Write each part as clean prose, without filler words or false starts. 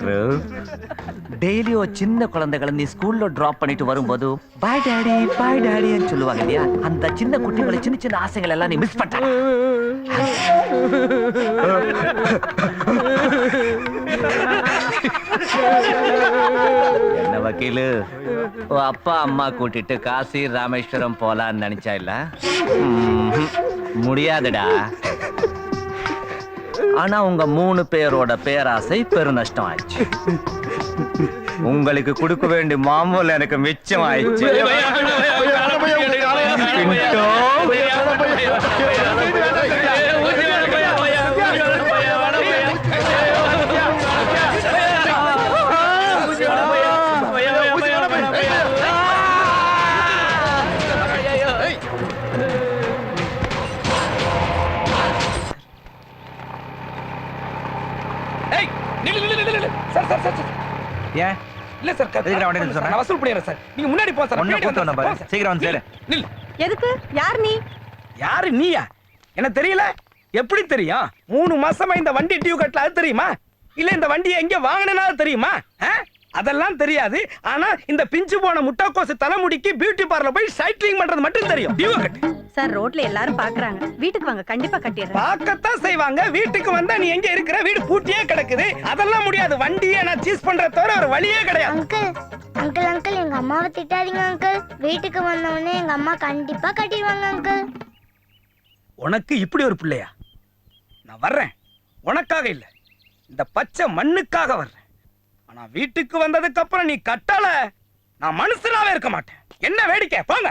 Doctor daily ஒரு சின்ன குழந்தைகளை நீ ஸ்கூல்ல டிராப் பண்ணிட்டு வரும்போது பாய் டாடி சொல்லுவாங்க இல்லையா, அந்த சின்ன குட்டிகளை சின்ன சின்ன ஆசைகள் எல்லாம் நீ மிஸ் பண்ண. என்ன வக்கீலு, அப்பா அம்மா கூட்டிட்டு காசி ராமேஸ்வரம் போலான்னு நினைச்சா இல்ல? முடியாதுடா. ஆனா உங்க 3 பேரோட பேராசை பெருநஷ்டம் ஆயிடுச்சு. உங்களுக்கு கொடுக்க வேண்டிய மாமூல் எனக்கு மிச்சம் ஆயிடுச்சு. ஏன் இல்ல சார், நான் வசூல் பண்ணிடுறேன் சார். நீங்க முன்னாடி போ சார். முன்னாடி வந்து பாரு. சீக்கிரம் வந்து சேரு. நில். எதுக்கு? யார் நீ? யாரு நீயா? என்ன தெரியல? எப்படி தெரியும்? 3 மாசமா இந்த வண்டி டியூ கட்டல, அது தெரியுமா? இல்ல இந்த வண்டியை எங்க வாங்கினேனாலும் தெரியுமா? அதெல்லாம் தெரியாது. ஆனா இந்த பிஞ்சு போன முட்டைக்கோசு தலைமுடிக்கு பியூட்டி பார்லர் போய் சைக்கிளிங் பண்றது மட்டும் தெரியும். டியூ கட்டு. சார், ரோட்ல எல்லாரும் பாக்குறாங்க. வீட்டுக்கு வாங்க, கண்டிப்பா கட்டிடுறேன். பார்க்கத்தான் செய்வாங்க. வீட்டுக்கு வந்தா நீ எங்க இருக்கிற? வீடு பூட்டியே கிடக்குது. அதெல்லாம் முடியாது. வண்டியை நான் சீஸ் பண்றத தவிர ஒரு வழியே கிடையாது. அங்கிள் எங்க அம்மாவை திட்டாதீங்க அங்கிள். வீட்டுக்கு வந்தவொடனே எங்க அம்மா கண்டிப்பா கட்டிடுவாங்க அங்கிள். உனக்கு இப்படி ஒரு பிள்ளையா? நான் வர்றேன். உனக்காக இல்ல, இந்த பச்சை மண்ணுக்காக வர்றேன். ஆனா வீட்டுக்கு வந்ததுக்கு அப்புறம் நீ கட்டல, நான் மனுஷனாவே இருக்க மாட்டேன். என்ன வேடிக்கை? போங்க.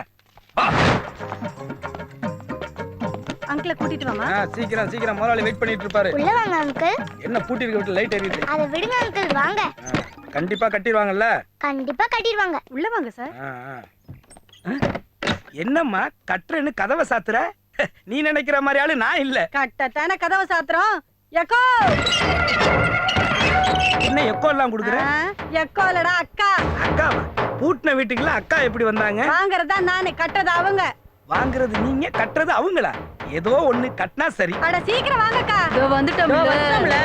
அங்கிளை கூட்டிட்டு வாமா. சீக்கிரம் சீக்கிரம், முதலாளி வெயிட் பண்ணிட்டு இருப்பாரு. உள்ள வாங்க அங்கிள். என்ன பூட்டி இருக்க வீட்டு லைட் எரியுது? அதை விடுங்க அங்கிள், வாங்க. கண்டிப்பா கட்டிடுவாங்கல்ல? கண்டிப்பா கட்டிடுவாங்க. உள்ள வாங்க சார். என்னம்மா கட்டுறேன்னு கதவை சாத்துற? நீ நினைக்கிற மாதிரி ஆளு நான் இல்ல. கட்டத்தான கதவை சாத்துறோம். எக்கோ என்ன எக்கோ எல்லாம் குடுக்குற? எக்கோலடா அக்கா. அக்காவா? பூட்டின வீட்டுக்குள்ள அக்கா எப்படி வந்தாங்க? வாங்குறதா நானே, கட்டது அவங்க. வாங்குறது நீங்க, கட்டுறது அவங்களா? ஏதோ ஒண்ணு கட்டினா சரி. அட சீக்கிரம் வாங்கக்கா. வந்துட்டோம்ல.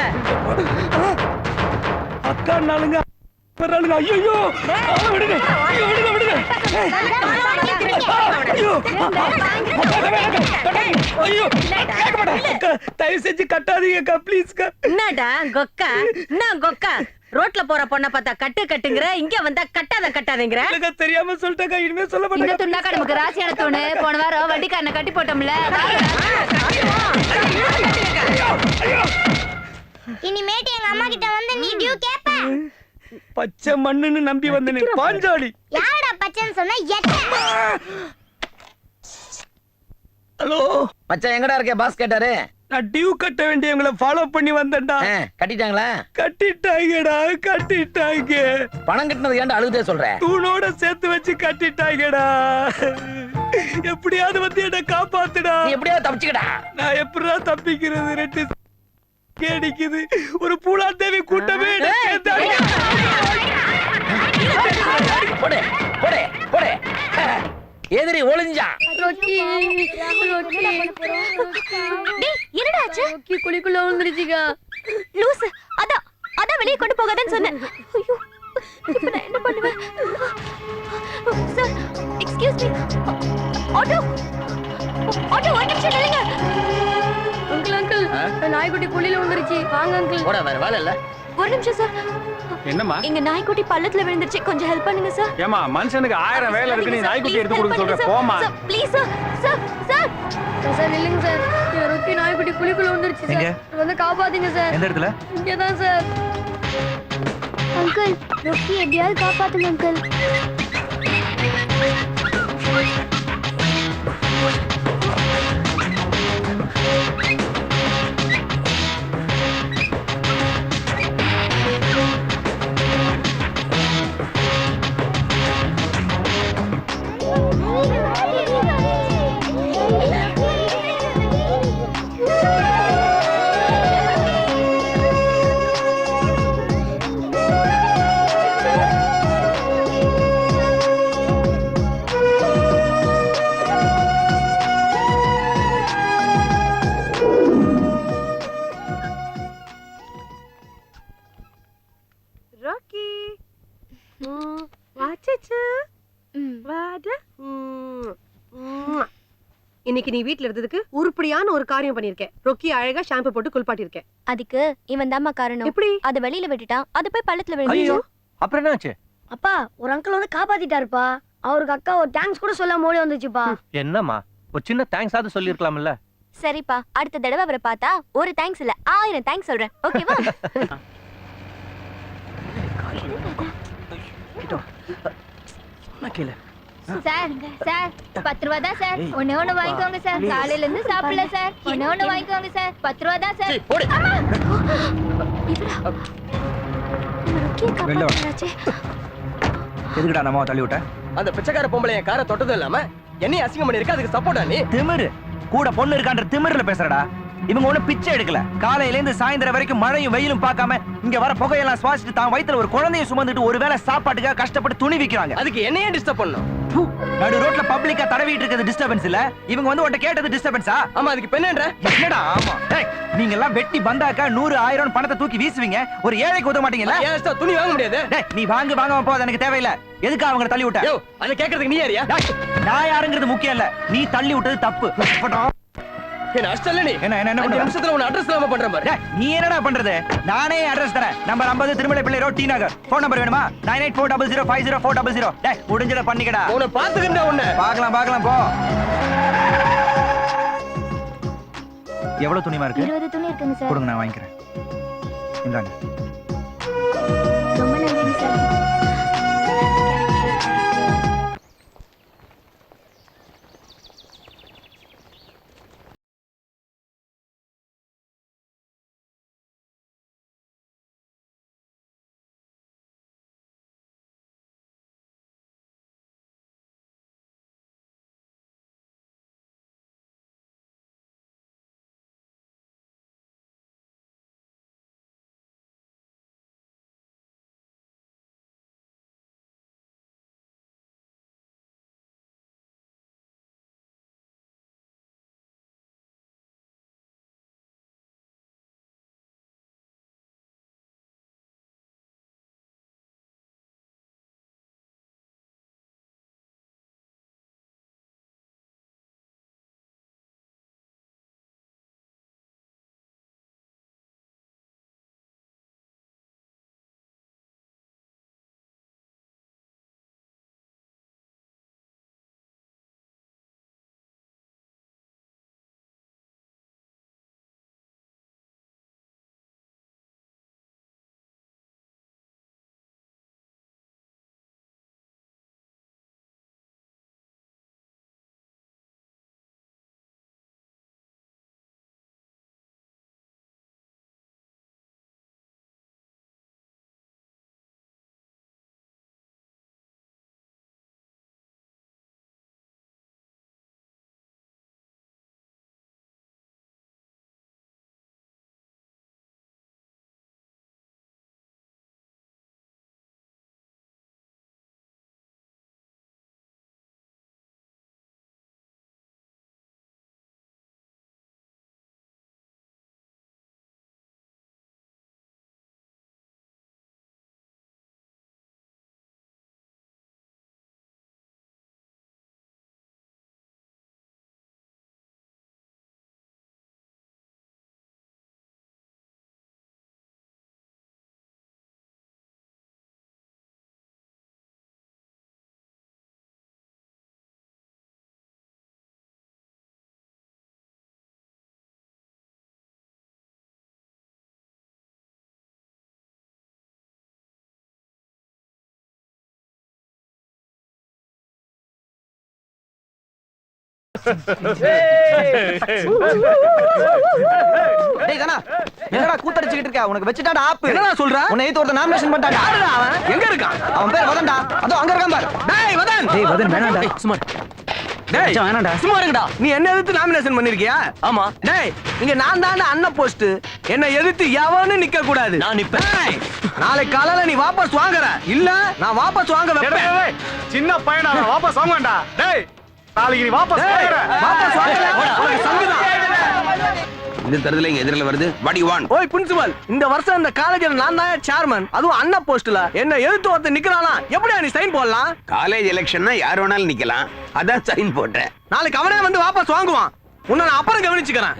அக்கா நாளுங்க வர்றாளுங்க. ஐயோ விடுங்க, விடுங்க விடுங்க. ஐயோ கேட்க மாட்டேன். தயவு செஞ்சு கட்டாதீங்கக்கா, ப்ளீஸ்க்கா. என்னடா கொக்கா? என்ன கொக்கா? ரோட்ல போற பொண்ண பார்த்தா கட்டு கட்டுங்கற, இங்க வந்தா கட்டாதீங்கற. எனக்கு தெரியாம சொல்லிட்டேக்கா, இனிமே சொல்ல மாட்டேன். இந்த துண்டாக்கா நமக்கு ராசியான தூணு. போன வாரம் வண்டிக்காரனை கட்டி போட்டோம்ல. இனிமேட்டு எங்க அம்மா கிட்ட வந்து நீ டியூ கேப்ப. பச்சை மண்ணுன்னு நம்பி வந்தனே பாஞ்சாலி. யாரடா பச்சைன்னு சொன்னா? ஹலோ மச்சான், எங்கடா இருக்க? பாஸ் கேட்டாரு. நான் டியூ கட்ட வேண்டியவங்கள ஃபாலோ பண்ணி வந்தேன்டா. கட்டிட்டாங்களா? கட்டிட்டாங்கடா, கட்டிட்டாங்க. பணம் கட்டினது ஏன்டா அழுதே சொல்ற? தூணோட சேர்த்து வச்சு கட்டிட்டாங்கடா. எப்படியாவது வந்து என்ன காப்பாத்துடா. எப்படியாவது தப்பிச்சுக்கடா. நான் எப்படிடா தப்பிக்கிறது? ரெண்டு கேடிக்குது. ஒரு பூலாத்தேவி கூட்டமே போடு போடு போடு. எதிரி ஒளிஞ்சா. என்னடா ஆச்சு? குளிக்குள்ள விழுந்துருச்சுங்க. லூசு. அதான் வெளியே கொண்டு போகாதன்னு சொன்னேன். ஐயோ, இப்போ நான் என்ன பண்ணுவேன்? Sir, excuse me. ஆட்டோ ஒரு நிமிஷம் நில்லுங்க. அங்கிள் நாய்க்குட்டி குழியில விழுந்துருச்சு. வாங்க அங்கிள். போட, வேற வேலை இல்ல. ஒரு நிமிஷம் சார். என்னம்மா? எங்க நாய்க்குட்டி பள்ளத்துல விழுந்துருச்சு, கொஞ்சம் ஹெல்ப் பண்ணுங்க சார். ஏமா, மனுஷனுக்கு 1000 வேலை இருக்கு, நீ நாய்க்குட்டி எடுத்து கொடுக்க சொல்ற? போமா. Please sir. சார் சார் நில்லுங்க சார். ரொக்கி நாய்க்குட்டி குழிக்குள்ள விழுந்துருச்சு சார். வந்து காப்பாத்துங்க சார். எந்த இடத்துல? இங்கதான் சார். அங்கிள், ரொக்கி எப்படியாவது காப்பாத்துங்க அங்கிள். ராக்கி வாச்சச்சு வாடா இன்னைக்கு நீ வீட்ல இருந்ததுக்கு உருப்படியான ஒரு காரியம் பண்ணிருக்கேன். ரொக்கி அழகா ஷாம்பு போட்டு குளிப்பாட்டி இருக்கேன். அதுக்கு இவன் தாம்மா காரணம். எப்படி? அத வெளியில விட்டுட்டான், அது போய் பள்ளத்துல ஐயோ விழுந்துச்சு. அப்புறம் என்னாச்சு? அப்பா ஒரு அங்கிள் வந்து காப்பாத்திட்டாருப்பா. அவருக்கு அக்கா ஒரு தேங்க்ஸ் கூட சொல்லாம ஓடி வந்துச்சுப்பா. என்னம்மா ஒரு சின்ன தேங்க்ஸ் ஆவது சொல்லிருக்கலாம்ல. சரிப்பா, அடுத்த தடவை அவரை பார்த்தா ஒரு தேங்க்ஸ் இல்ல 1000 தேங்க்ஸ் சொல்றேன். ஓகேவா? சார் சார் 10 ரூபா தான் சார். ஒண்ணு வாங்கிக்கோங்க சார். காலையில இருந்து சாப்பிடல சார். ஒண்ணு வாங்கிக்கோங்க சார். 10 ரூபா தான் சார். இவரா? ரொக்கியை காப்பாத்தினாச்சே. எதுக்குடா நம்ம தள்ளி விட்ட? அந்த பிச்சைக்கார பொம்பளை என் காரை தொட்டதும் இல்லாம என்னையும் அசிங்கம் பண்ணிருக்க. அதுக்கு சப்போர்ட்டா நீ? திமிரு கூட பொண்ணு இருக்கான்ற திமிருல பேசுறடா. இவங்க ஒண்ணு பிச்சை எடுக்கல. காலையில இருந்து சாயந்தரம் வரைக்கும் மழையும் வெயிலும் பார்க்காம இங்க வர புகையெல்லாம் சுவாசிட்டு தான் வயித்துல ஒரு குழந்தையை சுமந்துட்டு ஒருவேளை சாப்பாட்டுக்காக கஷ்டப்பட்டு துணி விக்கிறாங்க. அதுக்கு என்னையே டிஸ்டர்ப் பண்ணும். நடு ரோட்ல பப்ளிக்கா தடவிட்டு இருக்கிறது டிஸ்டர்பன்ஸ் இல்ல. இவங்க வந்து உன்கிட்ட கேட்டது டிஸ்டர்பன்ஸா? ஆமா, அதுக்கு பெண்ணன்ற என்னடா? ஆமா டேய், நீங்க எல்லாம் வெட்டி பந்தாக்கா 100 1000 பணத்தை தூக்கி வீசுவீங்க. ஒரு ஏழைக்கு உதவ மாட்டீங்கல்ல? ஏன் துணி வாங்க முடியாது? டேய், நீ வாங்காம போ, அது எனக்கு தேவையில்ல. எதுக்கு அவங்கள தள்ளி விட்ட? யோ, அதை கேக்குறதுக்கு நீ யாரியா? டேய், நான் யாருங்கிறது முக்கியம் இல்ல. நீ தள்ளி விட்டது தப்பு. என்ன அஷ்டல்ல நீ? என்ன என்ன 5 நிமிஷத்துல உன்னை அட்ரஸ் இல்லாம பண்றேன் பாரு. டேய், நீ என்னடா பண்றது? நானே அட்ரஸ் தரேன். நம்பர் 50 திருமலை பிள்ளை ரோட், டி நகர். ஃபோன் நம்பர் வேணுமா? 9840050400. டேய், முடிஞ்சத பண்ணிக்கடா. உன்னை பாத்துக்கிட்டா உன்னை. பார்க்கலாம் போ. எவ்வளவு துணிமா இருக்கு? 20 துணி இருக்குங்க சார். கொடுங்க, நான் வாங்கிக்கிறேன். இந்தாங்க. ரொம்ப நன்றிங்க சார். டேய் தானா, என்னடா கூத்தடிச்சிட்டு இருக்க? உனக்கு வெச்சிட்டாடா ஆப்பு. என்னடா சொல்ற? உன்னை ஏத்து ஒருத்த நாமினேஷன் பண்ணிட்டாடா. யாருடா அவன்? எங்க இருக்கான்? அவன் பேர் வதன்டா. அதோ அங்க இருக்கான் பாரு. டேய் வதன். டேய் வதன் வேணாம்டா. சும்மா. டேய் வேணாம்டா. சும்மா இருங்கடா. நீ என்ன எதிர்த்து நாமினேஷன் பண்ணிருக்கியா? ஆமா. டேய் இங்க நான் தான்டா அண்ணன் போஸ்ட். என்ன எதிர்த்து எவனும் நிக்க கூடாது. நான் நிப்பேன். டேய், நாளை காலையில நீ வாபஸ் வாங்குற. இல்ல நான் வாபஸ் வாங்க வைப்பேன். சின்ன பையனா வாபஸ் வாங்கடா. டேய் நாளைக்கு நீ வாபஸ் வாங்குற. வாபஸ் வாங்கல. உனக்கு சங்குதான். இந்த தரத்துல எங்க எதிரில வருது வாட் யூ வாண்ட்? ஓய் பிரின்சிபல், இந்த வருஷம் இந்த காலேஜ்ல நான் தான் சேர்மன், அதுவும் அண்ணா போஸ்ட்ல. என்ன எதிர்த்து ஒருத்தர் நிக்கிறானா, எப்படியா நீ சைன் போடலாம்? காலேஜ் எலெக்ஷன்னா யார் வேணாலும் நிக்கலாம், அதான் சைன் போட்டேன். நாளைக்கு அவனே வந்து வாபஸ் வாங்குவான். உன்னை நான் அப்புறம் கவனிச்சுக்கிறேன்.